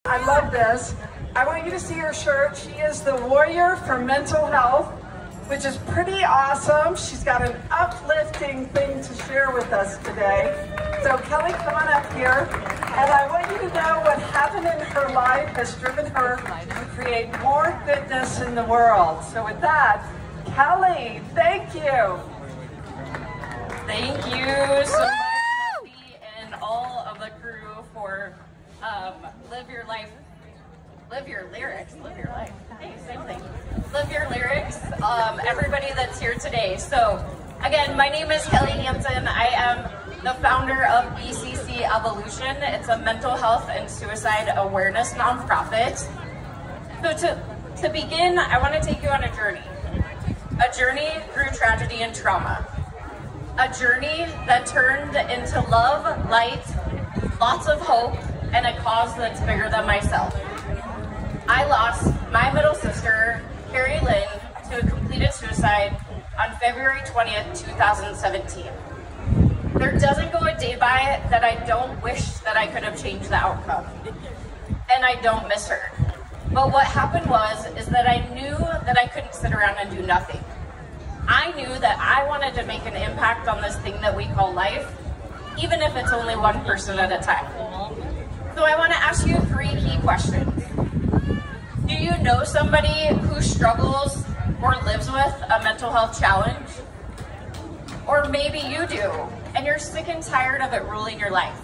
I love this. I want you to see her shirt. She is the warrior for mental health, which is pretty awesome. She's got an uplifting thing to share with us today. So Kelly, come on up here. And I want you to know what happened in her life has driven her to create more goodness in the world. So with that, Kelly, thank you. Thank you so much, Nancy, and all of the crew for Live Your Life. Live your lyrics, live your life. Hey, same thing. Live your lyrics, everybody that's here today. So, again, my name is Kelly Hansen. I am the founder of BCC Evolution. It's a mental health and suicide awareness nonprofit. So to begin, I want to take you on a journey through tragedy and trauma. A journey that turned into love, light, lots of hope, and a cause that's bigger than myself. I lost my middle sister, Carrie Lynn, to a completed suicide on February 20th, 2017. There doesn't go a day by that I don't wish that I could have changed the outcome. And I don't miss her. But what happened is that I knew that I couldn't sit around and do nothing. I knew that I wanted to make an impact on this thing that we call life, even if it's only one person at a time. So I want to ask you 3 key questions. Do you know somebody who struggles or lives with a mental health challenge? Or maybe you do, and you're sick and tired of it ruling your life.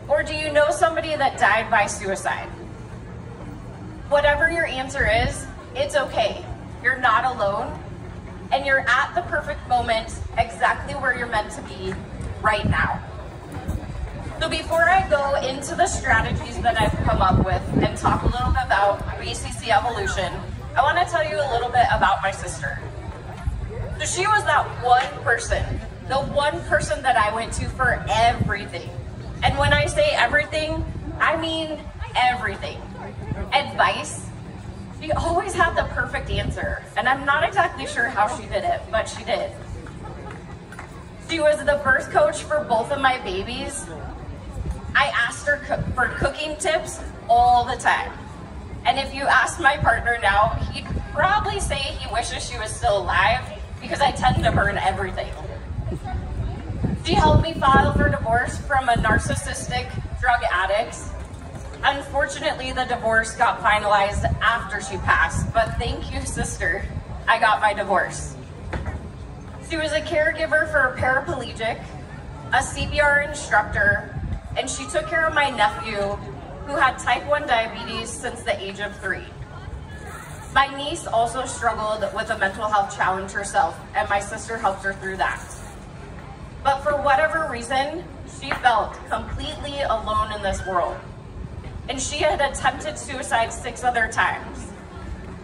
Or do you know somebody that died by suicide? Whatever your answer is, it's okay. You're not alone, and you're at the perfect moment, exactly where you're meant to be right now. So before I go into the strategies that I've come up with and talk a little bit about BCC Evolution, I want to tell you a little bit about my sister. So she was that one person, the one person that I went to for everything. And when I say everything, I mean everything. Advice. She always had the perfect answer, and I'm not exactly sure how she did it, but she did. She was the birth coach for both of my babies. I asked her for cooking tips all the time. And if you ask my partner now, he'd probably say he wishes she was still alive because I tend to burn everything. She helped me file for divorce from a narcissistic drug addict. Unfortunately, the divorce got finalized after she passed, but thank you, sister, I got my divorce. She was a caregiver for a paraplegic, a CPR instructor, and she took care of my nephew who had type 1 diabetes since the age of 3. My niece also struggled with a mental health challenge herself, and my sister helped her through that. But for whatever reason, she felt completely alone in this world. And she had attempted suicide 6 other times.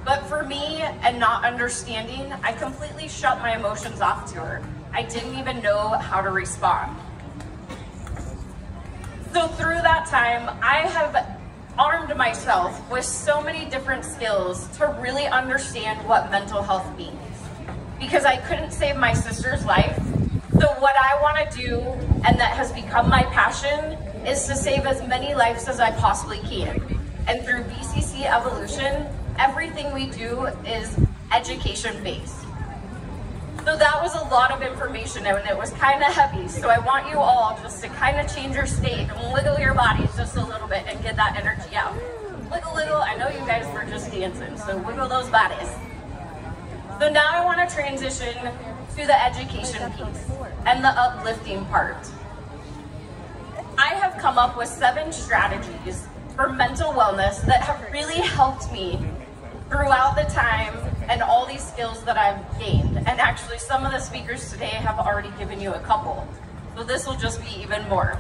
But for me, and not understanding, I completely shut my emotions off to her. I didn't even know how to respond. So through that time, I have armed myself with so many different skills to really understand what mental health means. Because I couldn't save my sister's life, so what I want to do, and that has become my passion, is to save as many lives as I possibly can. And through BCC Evolution, everything we do is education-based. So that was a lot of information, and it was kind of heavy. So I want you all just to kind of change your state and wiggle your bodies just a little bit and get that energy out. Wiggle, wiggle. I know you guys were just dancing, so wiggle those bodies. So now I want to transition to the education piece and the uplifting part. I have come up with 7 strategies for mental wellness that have really helped me throughout the time and all these skills that I've gained. And actually some of the speakers today have already given you a couple. So this will just be even more.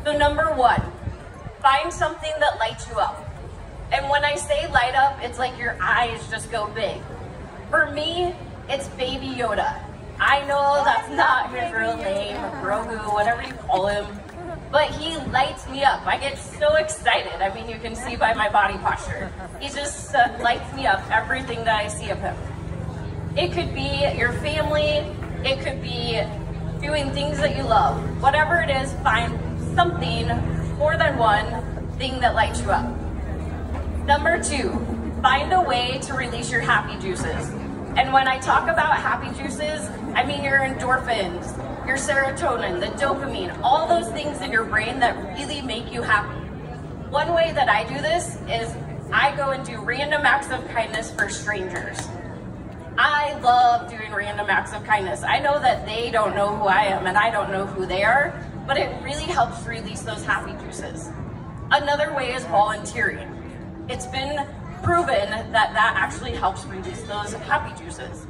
So number 1, find something that lights you up. And when I say light up, it's like your eyes just go big. For me, it's Baby Yoda. I know that's not his real name, Grogu, whatever you call him, but he lights me up. I get so excited. I mean, you can see by my body posture. He just lights me up, everything that I see of him. It could be your family, it could be doing things that you love. Whatever it is, find something, more than one, thing that lights you up. Number 2, find a way to release your happy juices. And when I talk about happy juices, I mean your endorphins, your serotonin, the dopamine, all those things in your brain that really make you happy. One way that I do this is I go and do random acts of kindness for strangers. I love doing random acts of kindness. I know that they don't know who I am and I don't know who they are, but it really helps release those happy juices. Another way is volunteering. It's been proven that that actually helps release those happy juices.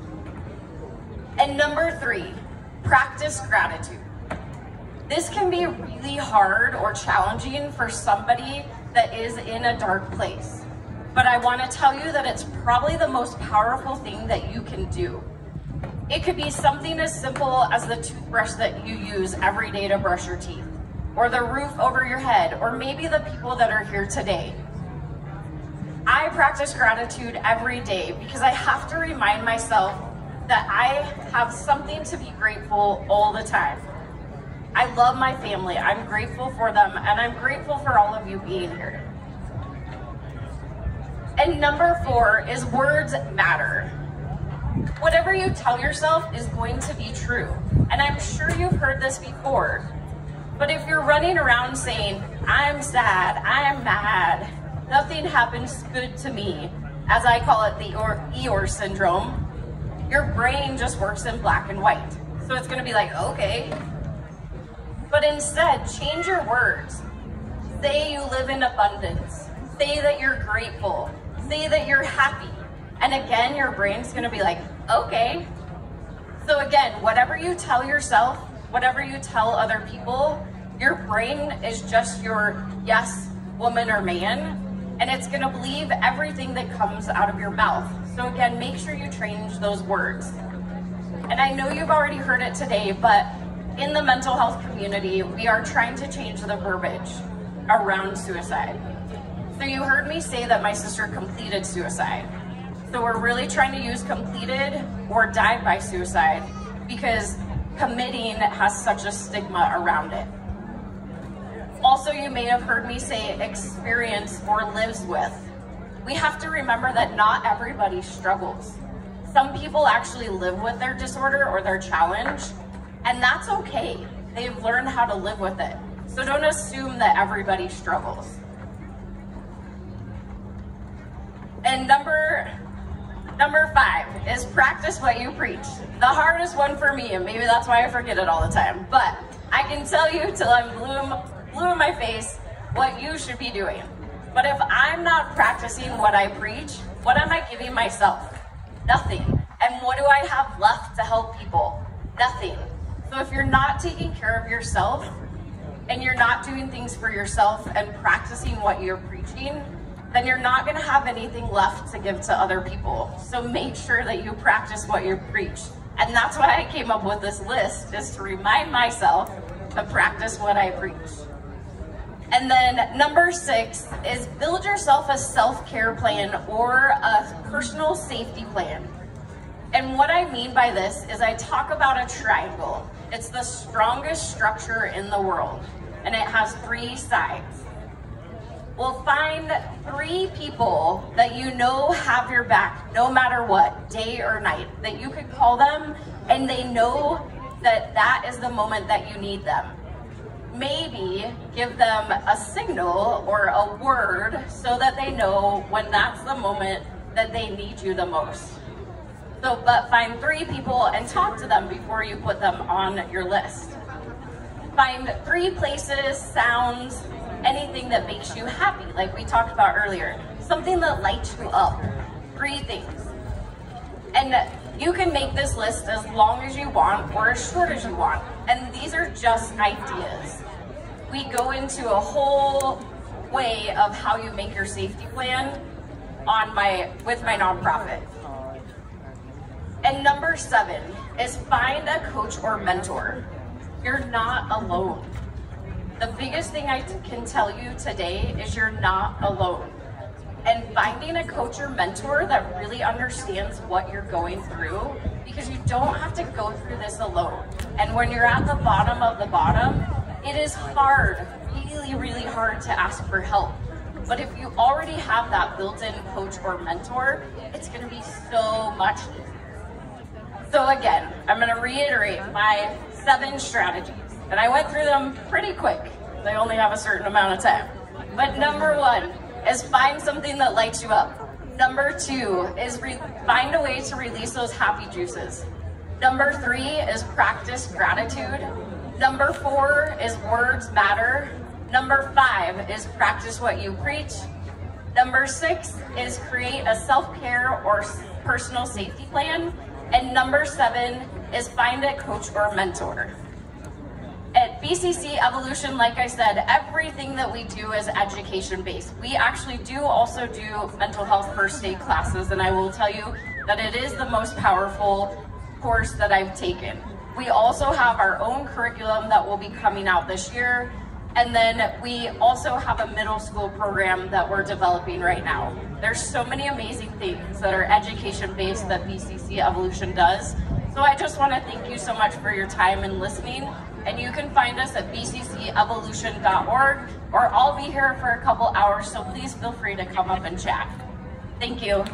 And number 3, practice gratitude. This can be really hard or challenging for somebody that is in a dark place. But I want to tell you that it's probably the most powerful thing that you can do. It could be something as simple as the toothbrush that you use every day to brush your teeth, or the roof over your head, or maybe the people that are here today. I practice gratitude every day because I have to remind myself that I have something to be grateful all the time. I love my family, I'm grateful for them, and I'm grateful for all of you being here. And number 4 is words matter. Whatever you tell yourself is going to be true. And I'm sure you've heard this before. But if you're running around saying, I'm sad, I'm mad, nothing happens good to me, as I call it the Eeyore syndrome, your brain just works in black and white. So it's gonna be like, okay. But instead, change your words. Say you live in abundance. Say that you're grateful. Say that you're happy. And again, your brain's gonna be like, okay. So again, whatever you tell yourself, whatever you tell other people, your brain is just your yes, woman or man, and it's gonna believe everything that comes out of your mouth. So again, make sure you change those words. And I know you've already heard it today, but in the mental health community, we are trying to change the verbiage around suicide. So you heard me say that my sister completed suicide. So we're really trying to use completed or died by suicide because committing has such a stigma around it. Also, you may have heard me say experience or lives with. We have to remember that not everybody struggles. Some people actually live with their disorder or their challenge, and that's okay. They've learned how to live with it. So don't assume that everybody struggles. And number 5 is practice what you preach. The hardest one for me, and maybe that's why I forget it all the time, but I can tell you till I'm blue in my face what you should be doing. But if I'm not practicing what I preach, what am I giving myself? Nothing. And what do I have left to help people? Nothing. So if you're not taking care of yourself and you're not doing things for yourself and practicing what you're preaching, then you're not going to have anything left to give to other people. So make sure that you practice what you preach. And that's why I came up with this list, is to remind myself to practice what I preach. And then number 6 is build yourself a self-care plan or a personal safety plan. And what I mean by this is I talk about a triangle. It's the strongest structure in the world, and it has 3 sides. Well, find 3 people that you know have your back no matter what, day or night, that you could call them and they know that that is the moment that you need them. Maybe give them a signal or a word so that they know when that's the moment that they need you the most. So, but find 3 people and talk to them before you put them on your list. Find 3 places, sounds, anything that makes you happy, like we talked about earlier. Something that lights you up. 3 things. And you can make this list as long as you want or as short as you want. And these are just ideas. We go into a whole way of how you make your safety plan with my nonprofit. And number 7 is find a coach or mentor. You're not alone. The biggest thing I can tell you today is you're not alone. And finding a coach or mentor that really understands what you're going through, because you don't have to go through this alone. And when you're at the bottom of the bottom, it is hard really, really hard to ask for help. But if you already have that built-in coach or mentor, it's gonna be so much easier. So again, I'm gonna reiterate my 7 strategies. And I went through them pretty quick. They only have a certain amount of time. But number 1 is find something that lights you up. Number 2 is find a way to release those happy juices. Number 3 is practice gratitude. Number 4 is words matter. Number 5 is practice what you preach. Number 6 is create a self-care or personal safety plan. And number 7 is find a coach or mentor. At BCC Evolution, like I said, everything that we do is education-based. We actually do also do mental health first aid classes, and I will tell you that it is the most powerful course that I've taken. We also have our own curriculum that will be coming out this year, and then we also have a middle school program that we're developing right now. There's so many amazing things that are education-based that BCC Evolution does. So I just want to thank you so much for your time and listening. And you can find us at bccevolution.org, or I'll be here for a couple hours, so please feel free to come up and chat. Thank you.